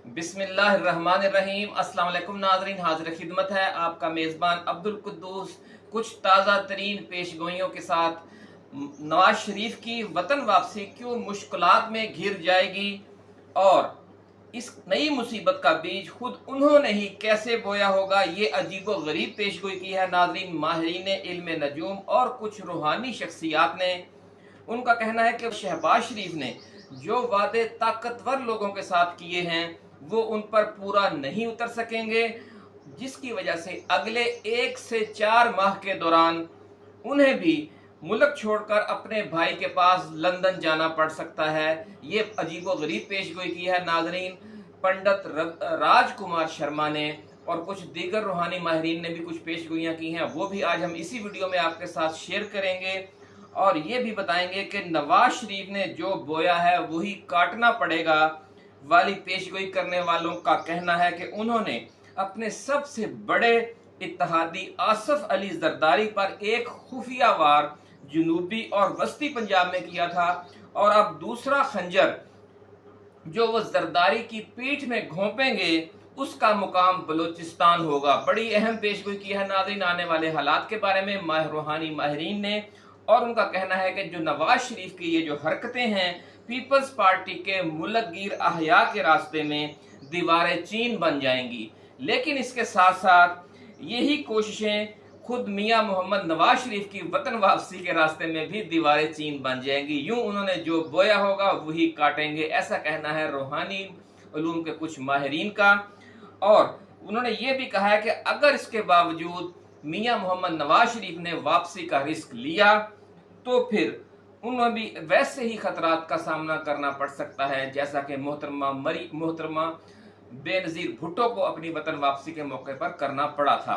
बिस्मिल्लाहिर्रहमानिर्रहीम। अस्सलाम वालेकुम नाज़रीन, हाजिर खिदमत है आपका मेज़बान अब्दुल कुद्दूस कुछ ताज़ा तरीन पेशगोइयों के साथ। नवाज शरीफ की वतन वापसी क्यों मुश्किलात में घिर जाएगी और इस नई मुसीबत का बीज खुद उन्होंने ही कैसे बोया होगा, ये अजीबो गरीब पेशगोई की है नाज़रीन माहिरीन इल्म नजूम और कुछ रूहानी शख्सियात ने। उनका कहना है कि शहबाज शरीफ ने जो वादे ताकतवर लोगों के साथ किए हैं वो उन पर पूरा नहीं उतर सकेंगे, जिसकी वजह से अगले 1 से 4 माह के दौरान उन्हें भी मुल्क छोड़कर अपने भाई के पास लंदन जाना पड़ सकता है। ये अजीबो गरीब पेशगोई की है नाजरीन पंडित राजकुमार शर्मा ने, और कुछ दीगर रूहानी माहिरीन ने भी कुछ पेशगोइयाँ की हैं, वो भी आज हम इसी वीडियो में आपके साथ शेयर करेंगे और ये भी बताएंगे कि नवाज शरीफ ने जो बोया है वही काटना पड़ेगा वाली पेशगोई करने वालों का कहना है कि उन्होंने अपने सबसे बड़े इत्तेहादी आसफ अली जरदारी पर एक खुफिया वार जनूबी और वस्ती पंजाब में किया था, और अब दूसरा खंजर जो वो जरदारी की पीठ में घोंपेंगे उसका मुकाम बलूचिस्तान होगा। बड़ी अहम पेशगोई की है नाज़रीन आने वाले हालात के बारे में रूहानी माहिरीन ने, और उनका कहना है कि जो नवाज शरीफ की ये जो हरकतें हैं पीपल्स पार्टी के मुल्कगीर अहया के रास्ते में दीवारें चीन बन जाएंगी। लेकिन इसके साथ साथ यही कोशिशें खुद मियां मोहम्मद नवाज शरीफ की वतन वापसी के रास्ते में भी दीवारें चीन बन जाएंगी। यूं उन्होंने जो बोया होगा वही काटेंगे, ऐसा कहना है रूहानी उलूम के कुछ माहिरीन का। और उन्होंने ये भी कहा है कि अगर इसके बावजूद मियां मोहम्मद नवाज शरीफ ने वापसी का रिस्क लिया तो फिर उन्हें भी वैसे ही खतरात का सामना करना पड़ सकता है जैसा कि मोहतरमा बेनजीर भुट्टो को अपनी वतन वापसी के मौके पर करना पड़ा था।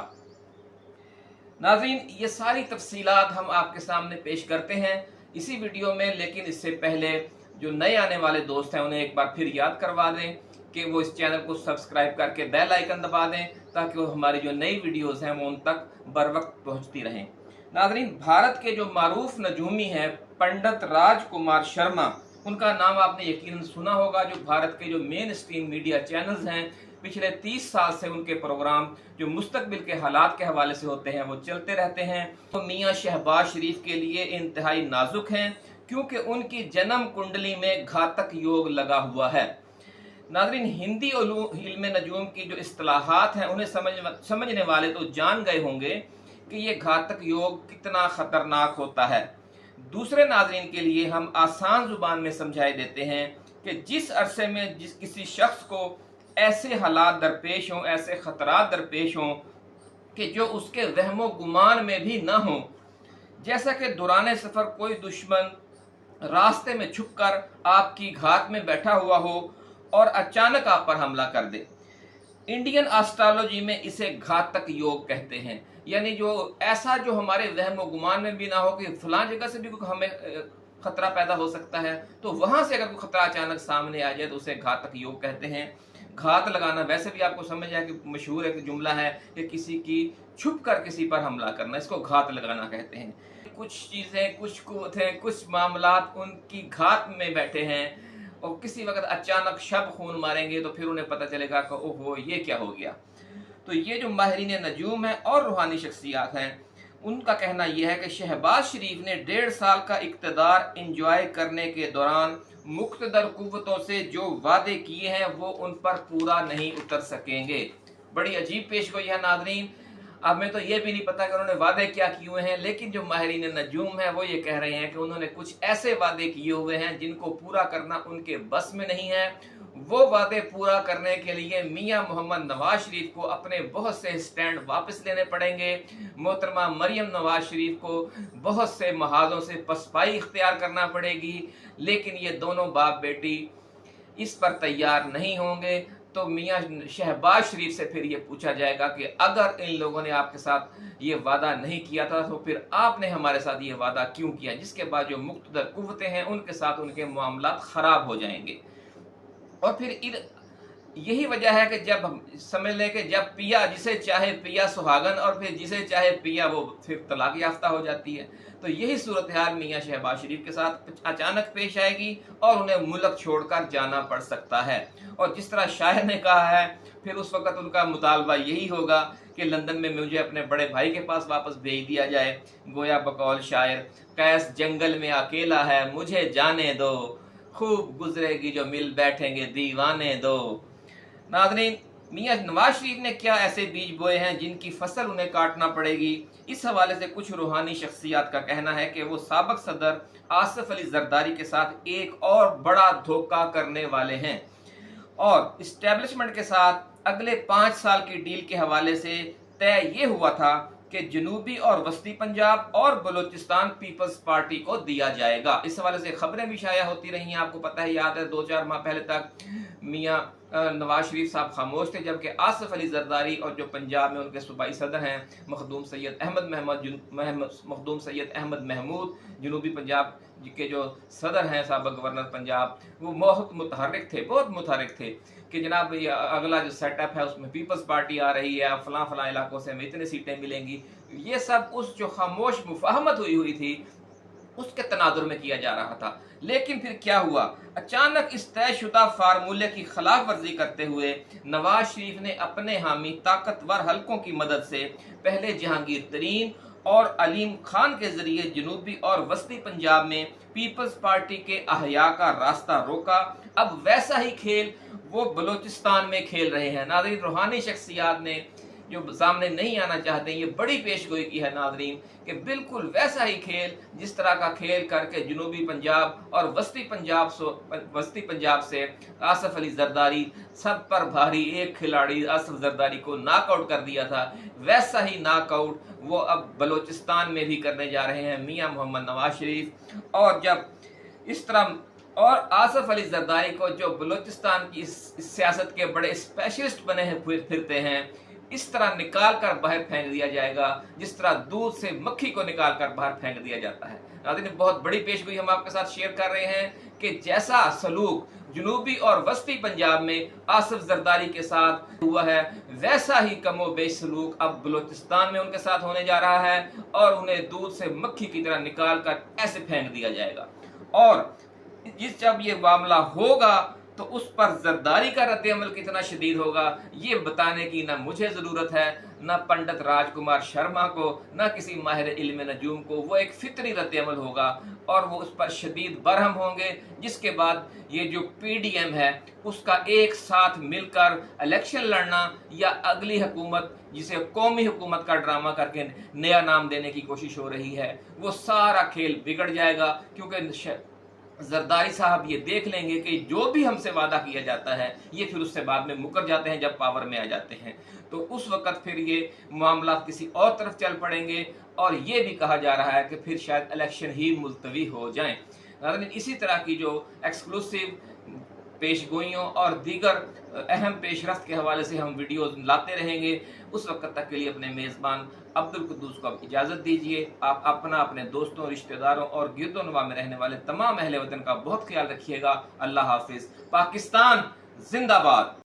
नाज़रीन, ये सारी तफसीलात हम आपके सामने पेश करते हैं इसी वीडियो में, लेकिन इससे पहले जो नए आने वाले दोस्त हैं उन्हें एक बार फिर याद करवा दें कि वो इस चैनल को सब्सक्राइब करके बेल आइकन दबा दें ताकि वो हमारी जो नई वीडियोस हैं वो उन तक बर वक्त पहुँचती रहें। नाज़रीन, भारत के जो मारूफ नजूमी हैं पंडित राजकुमार शर्मा, उनका नाम आपने यकीनन सुना होगा। जो भारत के जो मेन स्ट्रीम मीडिया चैनल्स हैं पिछले 30 साल से उनके प्रोग्राम जो मुस्तकबिल के हालात के हवाले से होते हैं वो चलते रहते हैं। तो मियाँ शहबाज शरीफ के लिए इंतहाई नाजुक हैं क्योंकि उनकी जन्म कुंडली में घातक योग लगा हुआ है। नाज़रीन, हिंदी इल्म नजूम की जो इस्तिलाहात हैं उन्हें समझने वाले तो जान गए होंगे कि ये घातक योग कितना खतरनाक होता है। दूसरे नाज़रीन के लिए हम आसान जुबान में समझाए देते हैं कि जिस अरसे में किसी शख्स को ऐसे हालात दरपेश हों, ऐसे खतरात दरपेश हों कि जो उसके वहमो गुमान में भी ना हो, जैसा कि दौरान सफ़र कोई दुश्मन रास्ते में छुपकर आपकी घात में बैठा हुआ हो और अचानक आप पर हमला कर दे। इंडियन एस्ट्रोलॉजी में इसे घातक योग कहते हैं, यानी जो ऐसा जो हमारे वहम गुमान में भी ना हो कि फलां जगह से भी कोई हमें खतरा पैदा हो सकता है, तो वहां से अगर कोई खतरा अचानक सामने आ जाए तो उसे घातक योग कहते हैं। घात लगाना वैसे भी आपको समझ आया कि मशहूर एक जुमला है कि किसी की छुप कर किसी पर हमला करना, इसको घात लगाना कहते हैं। कुछ चीजें, कुछ कुव्वतें, कुछ मामलात उनकी घात में बैठे हैं और किसी वक्त अचानक शब खून मारेंगे तो फिर उन्हें पता चलेगा कि ओहो ये क्या हो गया। तो ये जो माहिरीन नजूम हैं और रूहानी शख्सियात हैं उनका कहना यह है कि शहबाज शरीफ ने 1.5 साल का इक़्तिदार इंजॉय करने के दौरान मुक़्तदर कुव्वतों से जो वादे किए हैं वो उन पर पूरा नहीं उतर सकेंगे। बड़ी अजीब पेशगोई है नाज़रीन। अब मैं तो ये भी नहीं पता कि उन्होंने वादे क्या किए हुए हैं, लेकिन जो माहिरीन नजूम है वो ये कह रहे हैं कि उन्होंने कुछ ऐसे वादे किए हुए हैं जिनको पूरा करना उनके बस में नहीं है। वो वादे पूरा करने के लिए मियां मोहम्मद नवाज शरीफ को अपने बहुत से स्टैंड वापस लेने पड़ेंगे। मोहतरमा मरियम नवाज शरीफ को बहुत से महाजों से पसपाई इख्तियार करना पड़ेगी, लेकिन ये दोनों बाप बेटी इस पर तैयार नहीं होंगे। तो मियां शहबाज शरीफ से फिर ये पूछा जाएगा कि अगर इन लोगों ने आपके साथ ये वादा नहीं किया था तो फिर आपने हमारे साथ ये वादा क्यों किया, जिसके बाद जो मुक़्तदर कुव्वतें हैं उनके साथ उनके मामलात ख़राब हो जाएंगे। और फिर यही वजह है कि जब हम समझ लें कि जब पिया जिसे चाहे पिया सुहागन और फिर जिसे चाहे पिया वो फिर तलाक याफ्ता हो जाती है। तो यही सूरत हाल मियाँ शहबाज शरीफ के साथ अचानक पेश आएगी और उन्हें मुल्क छोड़कर जाना पड़ सकता है। और जिस तरह शायर ने कहा है, फिर उस वक्त उनका मुतालबा यही होगा कि लंदन में मुझे अपने बड़े भाई के पास वापस भेज दिया जाए। गोया बकौल शायर, कैस जंगल में अकेला है मुझे जाने दो, खूब गुजरेगी जो मिल बैठेंगे दीवाने दो। नाज़रीन, मियां नवाज शरीफ ने क्या ऐसे बीज बोए हैं जिनकी फसल उन्हें काटना पड़ेगी? इस हवाले से कुछ रूहानी शख्सियात का कहना है कि वो साबिक सदर आसिफ अली जरदारी के साथ एक और बड़ा धोखा करने वाले हैं और इस्टेब्लिशमेंट के साथ अगले 5 साल की डील के हवाले से तय ये हुआ था कि जनूबी और वस्ती पंजाब और बलूचिस्तान पीपल्स पार्टी को दिया जाएगा। इस हवाले से खबरें भी शाया होती रही हैं, आपको पता है, याद है 2-4 माह पहले तक मियां नवाज शरीफ साहब खामोश थे, जबकि आसिफ अली जरदारी और जो पंजाब में उनके सूबाई सदर हैं मखदूम सैयद अहमद महमूद, जनूबी पंजाब के जो सदर हैं साबिक गवर्नर पंजाब, वो बहुत मुतहर्रिक थे कि जनाब ये अगला जो सेटअप है उसमें पीपल्स पार्टी आ रही है, फलां इलाकों से हमें इतनी सीटें मिलेंगी। ये सब उस जो खामोश मुफाहमत हुई थी उसके तनाजुर में किया जा रहा था। लेकिन फिर क्या हुआ, अचानक इस तयशुदा फार्मूले की खिलाफ वर्जी करते हुए नवाज शरीफ ने अपने हामी ताकतवर हलकों की मदद से पहले जहांगीर तरीन और अलीम खान के जरिए जनूबी और वस्ती पंजाब में पीपल्स पार्टी के अहया का रास्ता रोका। अब वैसा ही खेल वो बलूचिस्तान में खेल रहे हैं। नाज़रीन, रूहानी शख्सियात ने जो सामने नहीं आना चाहते, ये बड़ी पेशगोई की है नाज़रीन, कि बिल्कुल वैसा ही खेल जिस तरह का खेल करके जनूबी पंजाब और वस्ती पंजाब से आसिफ अली जरदारी सब पर भारी एक खिलाड़ी आसिफ जरदारी को नॉकआउट कर दिया था, वैसा ही नॉकआउट वो अब बलूचिस्तान में भी करने जा रहे हैं मियां मोहम्मद नवाज शरीफ। और जब इस तरह और आसिफ अली जरदारी को जो बलूचिस्तान की इस सियासत के बड़े स्पेशलिस्ट बने हैं फिरते हैं, इस तरह निकाल कर बाहर फेंक दिया जाएगा जिस तरह दूध से मक्खी को निकाल कर बाहर फेंक दिया जाता है। नाज़रीन, बहुत बड़ी पेशगोई हम आपके साथ शेयर कर रहे हैं कि जैसा सलूक जनूबी और वस्ती पंजाब में आसिफ जरदारी के साथ हुआ है, वैसा ही कमो बेश सलूक अब बलूचिस्तान में उनके साथ होने जा रहा है और उन्हें दूध से मक्खी की तरह निकाल कर ऐसे फेंक दिया जाएगा। और जब ये मामला होगा तो उस पर जरदारी का रद्द-ए-अमल कितना शदीद होगा ये बताने की ना मुझे जरूरत है, ना पंडित राजकुमार शर्मा को, ना किसी माहिर इल्म नजूम को। वो एक फितरी रद्द-ए-अमल होगा और वो उस पर शदीद बरहम होंगे, जिसके बाद ये जो पीडीएम है उसका एक साथ मिलकर इलेक्शन लड़ना या अगली हुकूमत जिसे कौमी हुकूमत का ड्रामा करके नया नाम देने की कोशिश हो रही है, वो सारा खेल बिगड़ जाएगा। क्योंकि जरदारी साहब ये देख लेंगे कि जो भी हमसे वादा किया जाता है ये फिर उससे बाद में मुकर जाते हैं जब पावर में आ जाते हैं, तो उस वक्त फिर ये मामला किसी और तरफ चल पड़ेंगे और ये भी कहा जा रहा है कि फिर शायद इलेक्शन ही मुलतवी हो जाएं। इसी तरह की जो एक्सक्लूसिव पेशगोइयों और दीगर अहम पेशरफ्त के हवाले से हम वीडियोस लाते रहेंगे। उस वक्त तक के लिए अपने मेज़बान अब्दुल कुद्दूस को अब इजाज़त दीजिए। आप अपना, अपने दोस्तों, रिश्तेदारों और गिरदोनवा में रहने वाले तमाम अहले वतन का बहुत ख्याल रखिएगा। अल्लाह हाफिज़। पाकिस्तान जिंदाबाद।